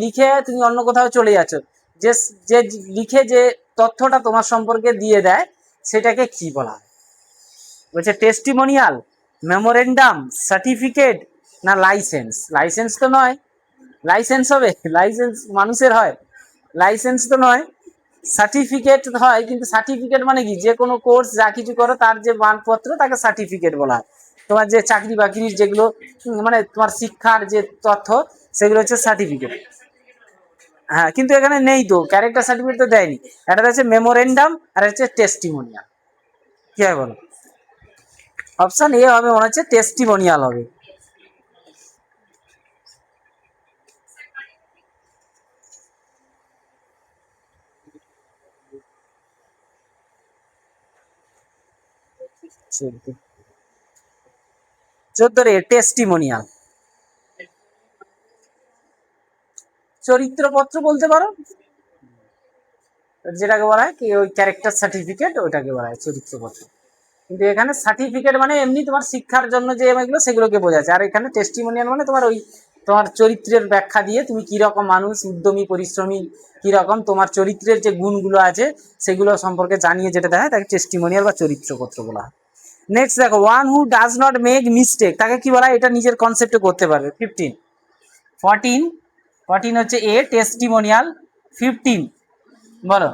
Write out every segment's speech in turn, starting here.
লিখে তুমি অন্য কোথাও চলে যাচ্ছ, যে যে লিখে যে তথ্যটা তোমার সম্পর্কে দিয়ে দেয় সেটাকে কি বলা হয়? বলছে টেস্টিমোনিয়াল, মেমোরেন্ডাম, সার্টিফিকেট না লাইসেন্স? লাইসেন্স তো নয়, লাইসেন্স হবে? লাইসেন্স মানুষের হয়, লাইসেন্স তো নয়। সার্টিফিকেট হয়, কিন্তু সার্টিফিকেট মানে কি, যে কোনো কোর্স যা কিছু করো তার যে মানপত্র তাকে সার্টিফিকেট বলা হয়। তোমার যে চাকরি বাকরির যেগুলো মানে তোমার শিক্ষার যে তথ্য সেগুলো হচ্ছে সার্টিফিকেট। হ্যাঁ, কিন্তু এখানে নেই তো, ক্যারেক্টার সার্টিফিকেট তো দেয়নি। এটা হচ্ছে মেমোরেন্ডাম আর হচ্ছে টেস্টিমোনিয়াল। কি হয় বলো? অপশন এ হবে মনে হচ্ছে, টেস্টিমোনিয়াল হবে। চোদ্দরে টেস্টিমোনিয়াল, চরিত্রপত্র বলতে পারো, যেটাকে বলা হয় কি ওই ক্যারেক্টার সার্টিফিকেট, ওইটাকে বলা হয় চরিত্রপত্র। কিন্তু এখানে সার্টিফিকেট মানে এমনি তোমার শিক্ষার জন্য যে এগুলো সেগুলোকে বোঝাচ্ছে, আর এখানে টেস্টিমোনিয়াল মানে তোমার ওই তোমার চরিত্রের ব্যাখ্যা দিয়ে তুমি কিরকম মানুষ, উদ্যমী, পরিশ্রমী, কিরকম তোমার চরিত্রের যে গুণগুলো আছে সেগুলো সম্পর্কে জানিয়ে যেটা দেখায় তাকে টেস্টিমোনিয়াল বা চরিত্রপত্র বলা হয়। নেক্সট দেখো, one who does not make mistake, তাকে কি বলা হয়? এটা নিজের কনসেপ্টে করতে পারবে। 15 14 14 হচ্ছে এ টেস্টিমোনিয়াল। 15 বলো,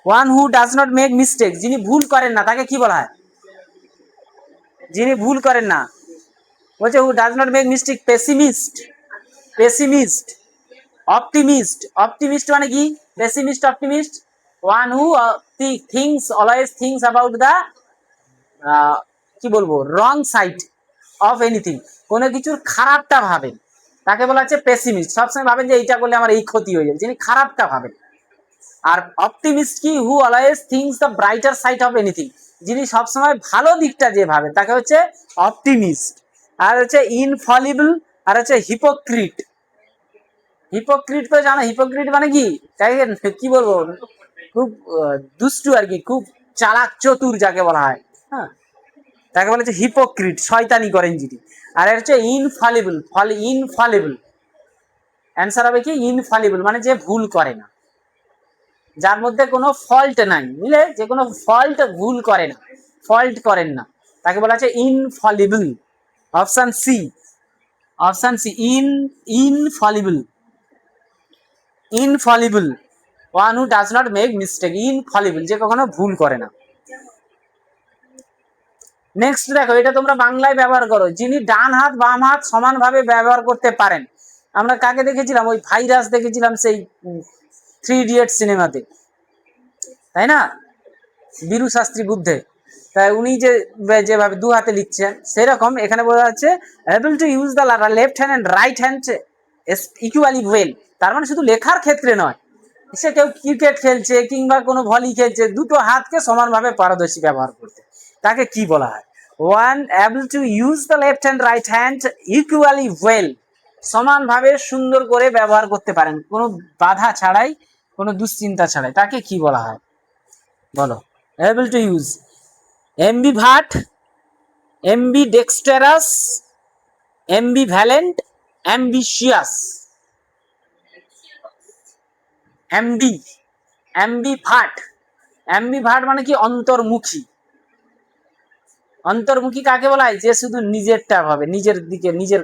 one who does not make mistake, যিনি ভুল করেন না তাকে কি বলা হয়? যিনি ভুল করেন না, বলছে হু does not make mistake, pessimist, pessimist, optimist, optimist মানে কি? Pessimist, optimist, one who thinks always things about the কি বলবো রং সাইড অফ এনিথিং, কোনো কিছুর খারাপটা ভাবেন তাকে বলা হচ্ছে পেসিমিস্ট। সবসময় ভাবেন যে এইটা করলে আমার এই ক্ষতি হয়ে যাবে, যিনি খারাপটা ভাবেন। আর অপটিমিস্ট কি? হু always things the brighter side of anything, যিনি সবসময় ভালো দিকটা যে ভাবেন তাকে হচ্ছে অপটিমিস্ট। আর হচ্ছে ইনফলিবল, আর হচ্ছে হিপোক্রিট। হিপোক্রিট তো জানো, হিপোক্রিট মানে কি? তাই কি বলবো, খুব দুষ্টু আর কি, খুব চালাক চতুর যাকে বলা হয়, হ্যাঁ, তাকে বলা হচ্ছে হিপোক্রিট, শয়তানি করেন যিনি। আর এর হচ্ছে ইনফলিবল, ইনফলিবল, অ্যান্সার হবে কি ইনফলিবল, মানে যে ভুল করে না, যার মধ্যে কোনো ফল্ট নাই, বুঝলে, যে কোনো ফল্ট ভুল করে না, ফল্ট করেন না, তাকে বলা হচ্ছে infallible. Option C, option C, infallible, infallible, one who does not make mistake, infallible, যে কখনো ভুল করে না। নেক্সট দেখো, এটা তোমরা বাংলায় ব্যবহার করো, যিনি ডান হাত বাম হাত সমানভাবে ব্যবহার করতে পারেন। আমরা কাকে দেখেছিলাম? ওই ভাইরাস দেখেছিলাম সেই 3 ইডিয়টস সিনেমাতে, তাই না? বীরু শাস্ত্রী বুদ্ধে, তাই উনি যে যেভাবে দু হাতে লিখছেন সেরকম এখানে বলা যাচ্ছে able to use the left hand and right hand equally well. তার মানে শুধু লেখার ক্ষেত্রে নয়, সে কেউ ক্রিকেট খেলছে কিংবা কোনো ভলি খেলছে, দুটো হাতকে সমানভাবে পারদর্শী ব্যবহার করতে, তাকে কি বলা হয়? One able to use the left hand right hand equally well, সমানভাবে সুন্দর করে ব্যবহার করতে পারেন, কোনো বাধা ছাড়াই, কোনো দুশ্চিন্তা ছাড়াই, তাকে কি বলা হয় বলো? Able to use, ambivert, ambidextrous, ambivalent, ambitious. এমবি, অ্যাম্বিভার্ট, অ্যাম্বিভার্ট মানে কি? অন্তর্মুখী। অন্তর্মুখী কাকে বলা হয়? যে শুধু নিজেরটা ভাবে, নিজের দিকে, নিজের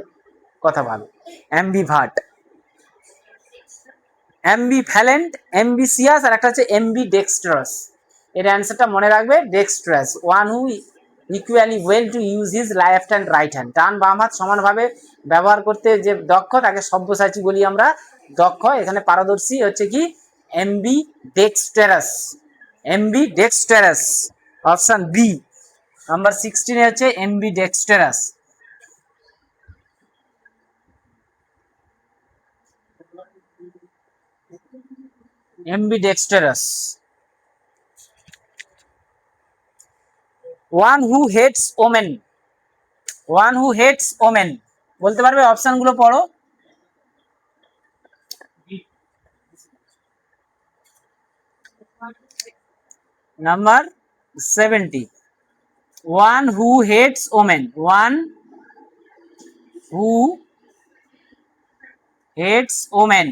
কথা ভাবে, অ্যাম্বিভার্ট। অ্যাম্বিভ্যালেন্ট, অ্যাম্বিশিয়াস, আর একটা হচ্ছে এমবিডেক্সট্রাস। এর অ্যান্সারটা মনে রাখবে, dextrous, one who equally well to use his left hand right hand, ডান বাম হাত সমানভাবে ব্যবহার করতে যে দক্ষ তাকে সব্যসাচী বলি আমরা, দক্ষ, এখানে পারদর্শী হচ্ছে কি ambidextrous, ambidextrous. Option B number 16 হচ্ছে ambidextrous. Ambidextrous. One who hates women, one who hates women, বলতে পারবে? অপশন গুলো পড়ো। Number 70, one who hates women, one who hates women,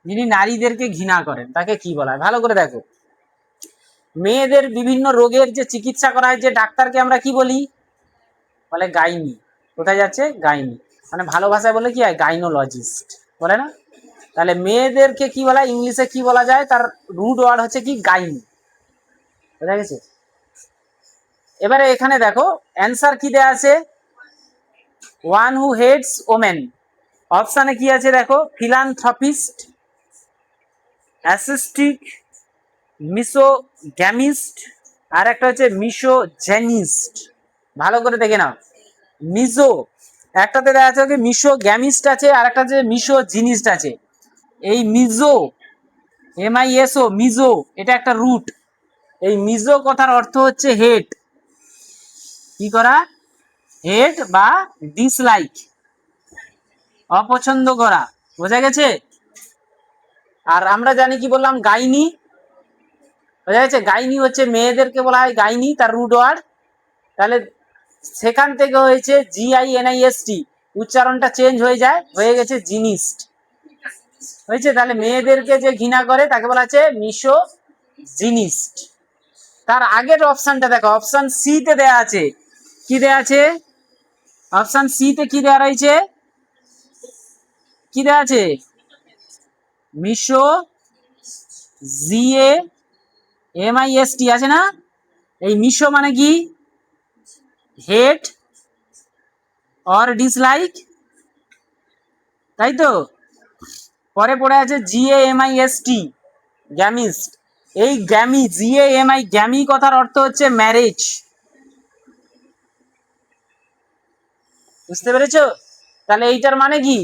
যিনি নারীদেরকে ঘৃণা করেন তাকে কি বলা হয়? ভালো করে দেখো, মেয়েদের বিভিন্ন রোগের যে চিকিৎসা করা হয় যে ডাক্তারকে আমরা কি বলি? বলে গাইনি। কোথায় যাচ্ছে? গাইনি। মানে ভালো ভাষায় বলে কি হয়? গাইনোলজিস্ট বলে না? তাহলে মেয়েদেরকে কি বলা হয় ইংলিশে, কি বলা যায়? তার রুট ওয়ার্ড হচ্ছে কি? গাইনি। বোঝা গেছে? এবারে এখানে দেখো অ্যান্সার কি দেয়া আছে, ওয়ান হু হেটস ওমেন। অপশানে কি আছে দেখো, ফিলান্থ্রপিস্ট, অ্যাসিস্টিক, মিসোগ্যামিস্ট, আর একটা হচ্ছে মিসোজেনিস্ট। ভালো করে দেখে নাও, মিজো একটাতে দেখা যাচ্ছে মিসোগ্যামিস্ট আছে, আর একটা হচ্ছে মিসোজিনিস্ট আছে। এই মিজো, MISO, মিজো, এটা একটা রুট। এই মিজো কথার অর্থ হচ্ছে হেট, কি করা? হেট বা ডিসলাইক, অপছন্দ করা। বোঝা গেছে? আর আমরা জানি কি বললাম? গাইনি। বোঝা গেছে? গাইনি হচ্ছে মেয়েদেরকে বলা হয় গাইনি, তার রুট ওয়ার্ড। তাহলে সেখান থেকে হয়েছে GINIST, উচ্চারণটা চেঞ্জ হয়ে যায়, হয়ে গেছে জিনিস্ট। হয়েছে? তাহলে মেয়েদেরকে যে ঘৃণা করে তাকে বলা হচ্ছে মিসোজিনিস্ট। তার আগের অপশনটা দেখো, অপশন সি তে দেয়া আছে, কি দেয়া আছে? অপশন সি তে কি দেয়া রয়েছে? কি দেয়া আছে? MIST আছে না? এই মিশো মানে কি? হেট অর ডিসলাইক, তাই তো? পরে পড়ে আছে GAMIST, গ্যামিস্ট। এই গ্যামি, GAMI, গ্যামি কথার অর্থ হচ্ছে ম্যারেজ। বুঝতে পেরেছো? তাহলে এইটার মানে কি?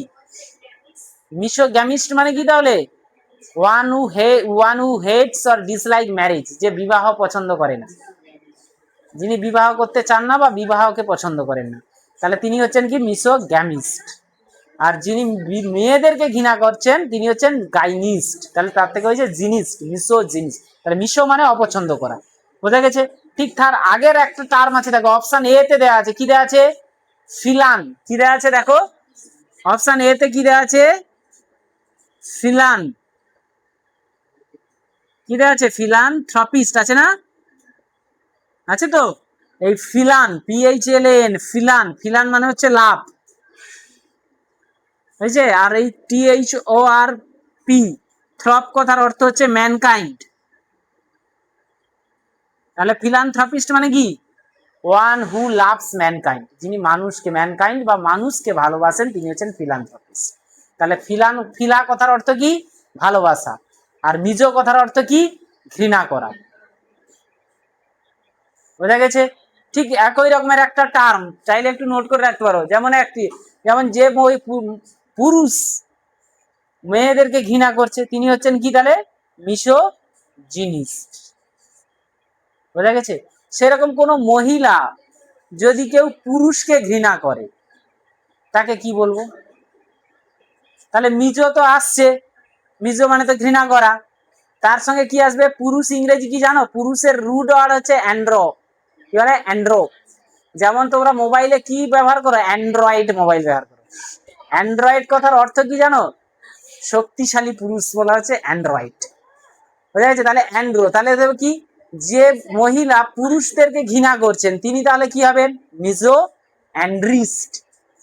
মিসোগ্যামিস্ট মানে কি তাহলে? One who hates or dislike marriage, যে বিবাহ পছন্দ করে না, যিনি বিবাহ করতে চান না বা বিবাহকে পছন্দ করেন না, তাহলে তিনি হচ্ছেন কি? মিসোগ্যামিস্ট। আর যিনি মেয়েদেরকে ঘৃণা করছেন তিনি হচ্ছেন গাইনিস্ট। তাহলে তার থেকে হয়েছে জিনিস্ট, মিসোজিনিস্ট। তাহলে মিসো মানে অপছন্দ করা। বোঝা গেছে? ঠিক তার আগের একটা টার্ম আছে দেখো, অপশন এ তে দেওয়া আছে, কি দেওয়া আছে? ফিলান। কি দেওয়া আছে দেখো, অপশন এ তে কি দেওয়া আছে? ফিলান। কি দেওয়া আছে? ফিলানথ্রপিস্ট আছে না? আছে তো? এই ফিলান, PHLAN, ফিলান, ফিলান মানে হচ্ছে লাভ, বুঝছে? আর এই THORP, থ্রপ কথার অর্থ হচ্ছে ম্যানকাইন্ড। তাহলে ফিলান্থ্রপিস্ট মানে কি? ওয়ান হু লাভস ম্যানকাইন্ড, যিনি মানুষকে, ম্যানকাইন্ড বা মানুষকে ভালোবাসেন, তিনি হচ্ছেন ফিলান্থ্রপিস্ট। তাহলে ফিলা কথার অর্থ কি? ভালোবাসা। আর মিজো কথার অর্থ কি? ঘৃণা করা। বোঝা গেছে? ঠিক একই রকমের একটা টার্ম চাইলে একটু নোট করে রাখতে পারো, যেমন যে পুরুষ মেয়েদেরকে ঘৃণা করছে তিনি হচ্ছেন কি? তাহলে মিসোজিনিস্ট। বোঝা গেছে? সেরকম কোন মহিলা যদি কেউ পুরুষকে ঘৃণা করে তাকে কি বলবো? তাহলে মিজো তো আসছে, মিজো মানে তো ঘৃণা করা, তার সঙ্গে কি আসবে? পুরুষ। ইংরেজি কি জানো? পুরুষের রুট ওয়ার্ড হচ্ছে অ্যান্ড্রো। কি বলে? অ্যান্ড্রো। যেমন তোমরা মোবাইলে কি ব্যবহার করো? অ্যান্ড্রয়েড মোবাইল ব্যবহার করো। অ্যান্ড্রয়েড কথার অর্থ কি জানো? শক্তিশালী পুরুষ বলা হচ্ছে অ্যান্ড্রয়েড। বোঝা গেছে? তাহলে অ্যান্ড্রো, তাহলে কি? যে মহিলা পুরুষদেরকে ঘৃণা করছেন তিনি তাহলে কি হবেন? মিজো অ্যান্ড্রিস্ট।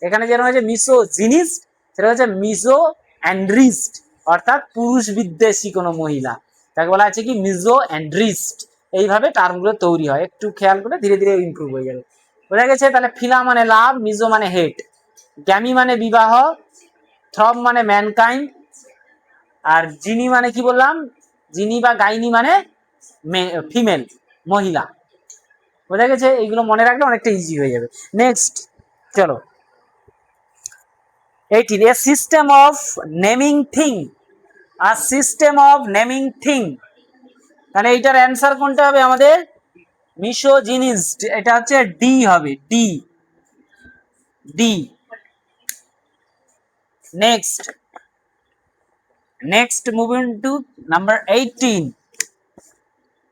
এখানে যেরকম হচ্ছে মিসো জিনিস, সেটা হচ্ছে মিজো অ্যান্ড্রিস্ট, অর্থাৎ পুরুষ বিদ্বেষী কোনো মহিলা, তাকে বলা হচ্ছে কি? মিজো অ্যান্ড্রিস্ট। এইভাবে টার্মগুলো তৈরি হয়, একটু খেয়াল করে ধীরে ধীরে ইমপ্রুভ হয়ে যাবে। বোঝা গেছে? তাহলে ফিলা মানে লাভ, মিজো মানে হেট, গ্যামি মানে বিবাহ, থ্রব মানে ম্যানকাইন্ড, আর জিনি মানে কি বললাম? জিনি বা গাইনি মানে ফিমেল, মহিলা। বোঝা গেছে? এইগুলো মনে রাখলে অনেকটা ইজি হয়ে যাবে। নেক্সট চলো, 18, a system of naming thing, a system of naming thing। তাহলে এইটার অ্যান্সার কোনটা হবে আমাদের? মিসোজিনিস্ট। এটা হচ্ছে ডি হবে, D, D. Next moving to number 18,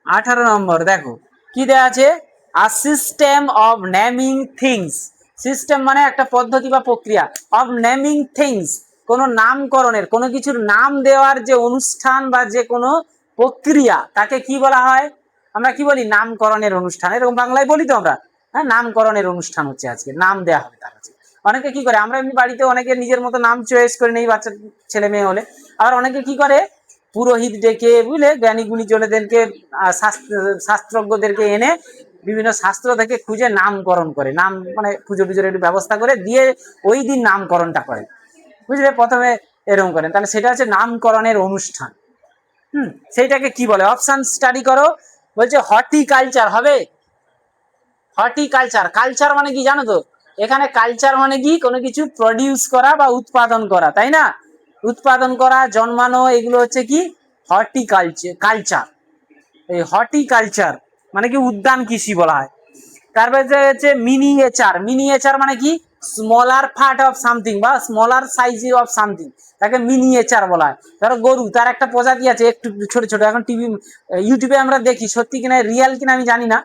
18 number. দেখো কি দেয়া আছে? A system of naming things. System মানে একটা পদ্ধতি বা প্রক্রিয়া, অফ নেমিং থিংস, কোনো নামকরণের, কোনো কিছুর নাম দেওয়ার যে অনুষ্ঠান বা যে কোনো প্রক্রিয়া, তাকে কি বলা হয়? আমরা কি বলি? নামকরণের অনুষ্ঠান। এরকম বাংলায় বলি তো আমরা, হ্যাঁ, নামকরণের অনুষ্ঠান হচ্ছে আজকে, নাম দেওয়া হবে তার কাছে। অনেকে কি করে, আমরা এমনি বাড়িতে অনেকে নিজের মতো নাম চয়েস করে নেই বাচ্চা ছেলে মেয়ে হলে। আবার অনেকে কি করে, পুরোহিত ডেকে, বুঝলে, জ্ঞানী গুণীজনদেরকে, শাস্ত্রজ্ঞদেরকে এনে বিভিন্ন শাস্ত্র থেকে খুঁজে নামকরণ করে, নাম মানে পুজো টুজোর একটু ব্যবস্থা করে দিয়ে ওই দিন নামকরণটা করে, বুঝলে, প্রথমে এরকম করেন, তাহলে সেটা হচ্ছে নামকরণের অনুষ্ঠান। সেইটাকে কি বলে? অপশন স্টাডি করো। বলছে হর্টিকালচার হবে। হর্টিকালচার, কালচার মানে কি জানো তো? এখানে কালচার মানে কি? কোনো কিছু প্রডিউস করা বা উৎপাদন করা, তাই না? উৎপাদন করা, জন্মানো, এগুলো হচ্ছে কি? হর্টিকালচার। কালচার, এই হর্টিকালচার মানে কি উদ্যান কৃষি বলা হয়। তারপরে হচ্ছে মিনিয়েচার। মিনিয়েচার মানে কি? স্মলার পার্ট অফ সামথিং বা স্মলার সাইজ অফ সামথিং, তাকে মিনিয়েচার বলা হয়। ধরো গরু, তার একটা প্রজাতি আছে একটু ছোট ছোট, এখন টিভি ইউটিউবে আমরা দেখি, সত্যি কিনা রিয়াল কিনা আমি জানি না,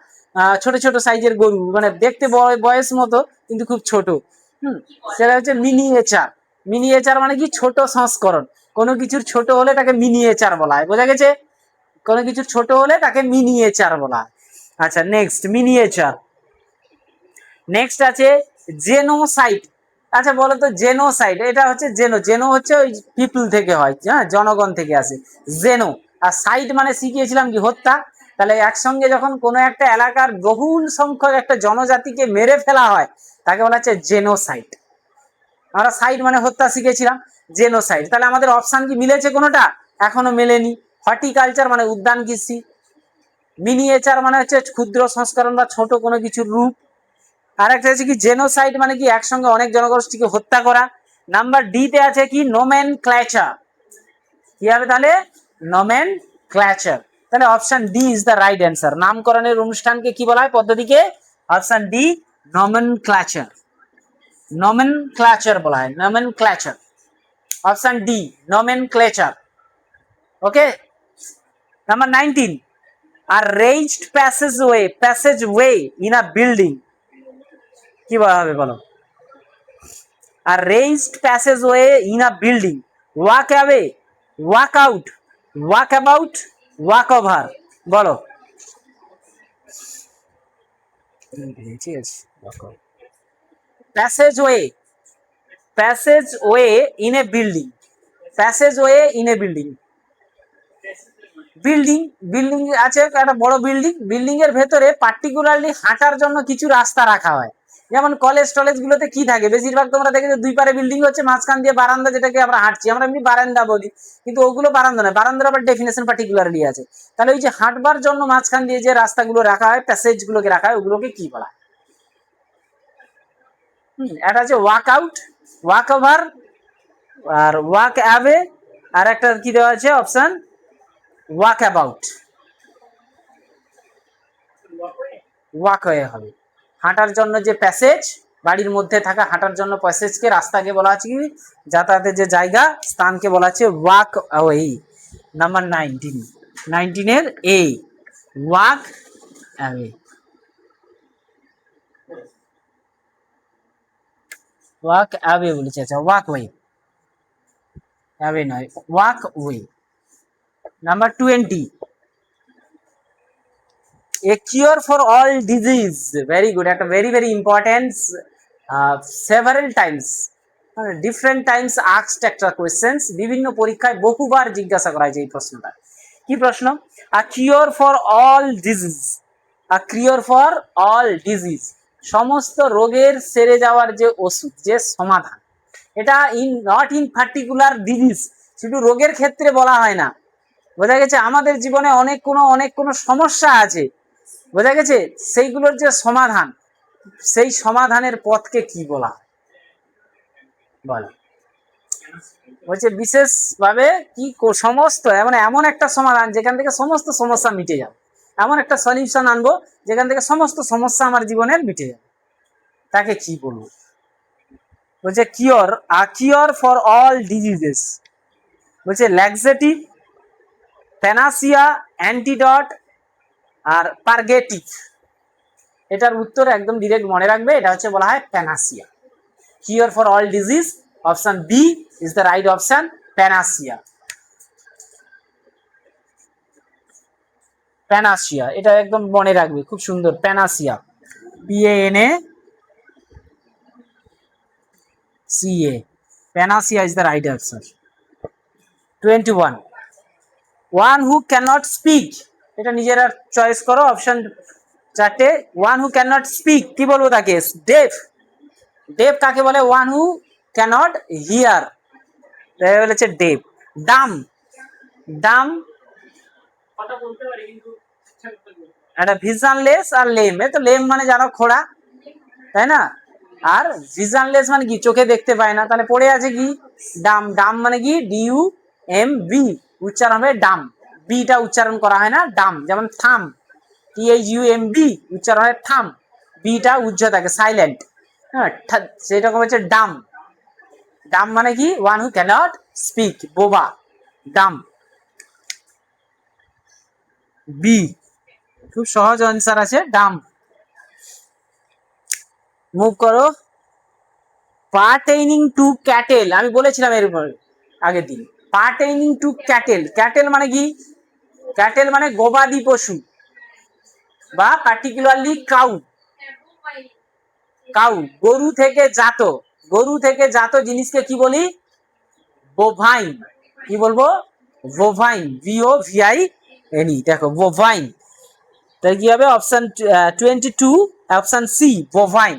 ছোট ছোট সাইজের গরু, মানে দেখতে বয়স মতো কিন্তু খুব ছোট। সেটা হচ্ছে মিনিয়েচার। মিনিয়েচার মানে কি? ছোট সংস্করণ। কোনো কিছুর ছোট হলে তাকে মিনিয়েচার বলা হয়, বোঝা গেছে? কোনো কিছু ছোট হলে তাকে মিনিয়েচার বলা হয়। আচ্ছা, নেক্সট মিনিয়েচার। নেক্সট আছে জেনোসাইড। আচ্ছা বলো তো, জেনোসাইড এটা হচ্ছে জেনো হচ্ছে ওই পিপল থেকে হয়, হ্যাঁ, জনগণ থেকে আসে জেনো। আর সাইড মানে শিখিয়েছিলাম কি? হত্যা। তাহলে একসঙ্গে যখন কোনো একটা এলাকার বহুল সংখ্যক একটা জনজাতিকে মেরে ফেলা হয়, তাকে বলা হচ্ছে জেনোসাইড। আমরা সাইড মানে হত্যা শিখেছিলাম, জেনোসাইড। তাহলে আমাদের অপশন কি মিলেছে কোনোটা? এখনো মেলেনি। হর্টিকালচার মানে উদ্যান কৃষি, মিনিয়েচার মানে হচ্ছে ক্ষুদ্র সংস্করণ বা ছোট কোনো কিছুর রূপ, আর একটা হচ্ছে কি জেনোসাইড মানে কি একসঙ্গে অনেক জনগোষ্ঠীকে হত্যা করা। নাম্বার ডি তে আছে কি নোমেনক্লেচার। কি হবে তাহলে? নোমেনক্লেচার। তাহলে option D is the right answer. নামকরণের অনুষ্ঠানকে কি বলা হয় পদ্ধতিকে? Option D, nomenclature. নোমেনক্লেচার বলা হয়, nomenclature. Option D, nomenclature. Okay. Number 19, a raised passageway in a building, কি বলা হবে বলো? আর raised passageway in a building, walk away, walk out, walk about, walk over, বলো। ঠিক আছে, passageway, passageway in a building, passageway in a building, building, building আছে একটা বড় বিল্ডিং, বিল্ডিং এর ভেতরে পার্টিকুলারলি হাঁটার জন্য কিছু রাস্তা রাখা হয়। যেমন কলেজ টলেজ গুলোতে কি থাকে, বেশিরভাগ তোমরা দেখেছো দুই পারে বিল্ডিং হচ্ছে, মাঝখান দিয়ে বারান্দা, যেটাকে আমরা হাঁটছি, আমরা এমনি বারান্দা বলি, কিন্তু ওগুলো বারান্দা নয়, বারান্দার আবার ডেফিনেশন পার্টিকুলারলি আছে। তাহলে ওই যে হাঁটবার জন্য মাঝখান দিয়ে যে রাস্তাগুলো রাখা হয়, প্যাসেজ গুলোকে রাখা হয়, ওগুলোকে কি বলা হয়? এটা হচ্ছে ওয়াক আউট, ওয়াক ওভার, আর ওয়াক অ্যাওয়ে, আর একটা কি দেওয়া আছে অপশন, ওয়াক অ্যাবাউট। ওয়াকওয়ে হবে। হাঁটার জন্য যে প্যাসেজ, বাড়ির মধ্যে থাকা হাঁটার জন্য প্যাসেজকে, রাস্তাকে বলা আছে কি? যাতায়াতের যে জায়গা, স্থানকে বলা আছে ওয়াক ওয়ে। নাম্বার 19, 19 এর এ, ওয়াক অ্যাওয়ে। ওয়াক অ্যাওয়ে বলেছে, আচ্ছা ওয়াক ওয়ে, অ্যাওয়ে নয়, walk way. Number 20, a cure for all disease, very good, একটা very very important, several times, different times asked একটা questions, বিভিন্ন পরীক্ষায় বহুবার জিজ্ঞাসা করা হয়েছে এই প্রশ্নটা। কি প্রশ্ন? a cure for all disease, a cure for all disease, সমস্ত রোগের সেরে যাওয়ার যে ওষুধ, যে সমাধান, এটা নট ইন পার্টিকুলার ডিজিজ, শুধু রোগের ক্ষেত্রে বলা হয় না, বোঝা গেছে? আমাদের জীবনে অনেক কোনো সমস্যা আছে, বোঝা গেছে? সেইগুলোর যে সমাধান, সেই সমাধানের পথকে কি বলা হয় বল? বলছে বিশেষভাবে কি সমস্ত, এমন একটা সমাধান যেখান থেকে সমস্ত সমস্যা মিটে যাবে, এমন একটা সলিউশন আনবো যেখান থেকে সমস্ত সমস্যা আমার জীবনের মিটে যাবে, তাকে কি বলবো? বলছে cure, a cure for all diseases, বলছে ল্যাক্সেটিভ, প্যানাসিয়া, অ্যান্টিডট, আর পার্গেটিভ। এটার উত্তর একদম ডিরেক্ট মনে রাখবে, এটা হচ্ছে বলা হয় panacea. Cure for all disease, option B is the right option, panacea. Panacea, এটা একদম মনে রাখবে, খুব সুন্দর, panacea, PANACA, panacea is the right answer. 21, one who can not speak, এটা নিজেরা চয়েস করো, অপশন চারটে। One who can not speak, কি বলবো তাকে? ডেফ। ডেফ কাকে বলে? One who can not hear, বলেছে ডেফ। ডাম, ডাম একটা ভিশনলেস আর লেম, এই তো লেম মানে জানো খোড়া, তাই না? আর ভিশনলেস মানে কি? চোখে দেখতে পায় না, তাহলে পড়ে আছে কি? ডাম। ডাম মানে কি? DUMB, উচ্চারণ হবে ডাম, বিটা উচ্চারণ করা হয় না, ডাম। যেমন থাম, THUMB, উচ্চারণ হয় থাম, বিটা উজ্জ থাকে, সাইলেন্ট। হ্যাঁ, সেরকম হচ্ছে ডাম। ডাম মানে কি? ওয়ান হু ক্যানট স্পিক, বোবা, ডাম, বি। খুব সহজ আনসার আছে, ডাম। মুভ করো। পার্টেইনিং টু ক্যাটেল, আমি বলেছিলাম এর উপর আগের দিন। পার্টেইনিং টু ক্যাটেল, ক্যাটেল মানে কি? ক্যাটেল মানে গবাদি পশু, বা পার্টিকুলারলি কাউ। কাউ, গরু থেকে জাত, গরু থেকে জাত জিনিসকে কি বলি? বোভাইন। কি বলবো? বোভাইন, VOVINE, দেখো বোভাইন। তাই কি হবে? Option 22, option C, bovine.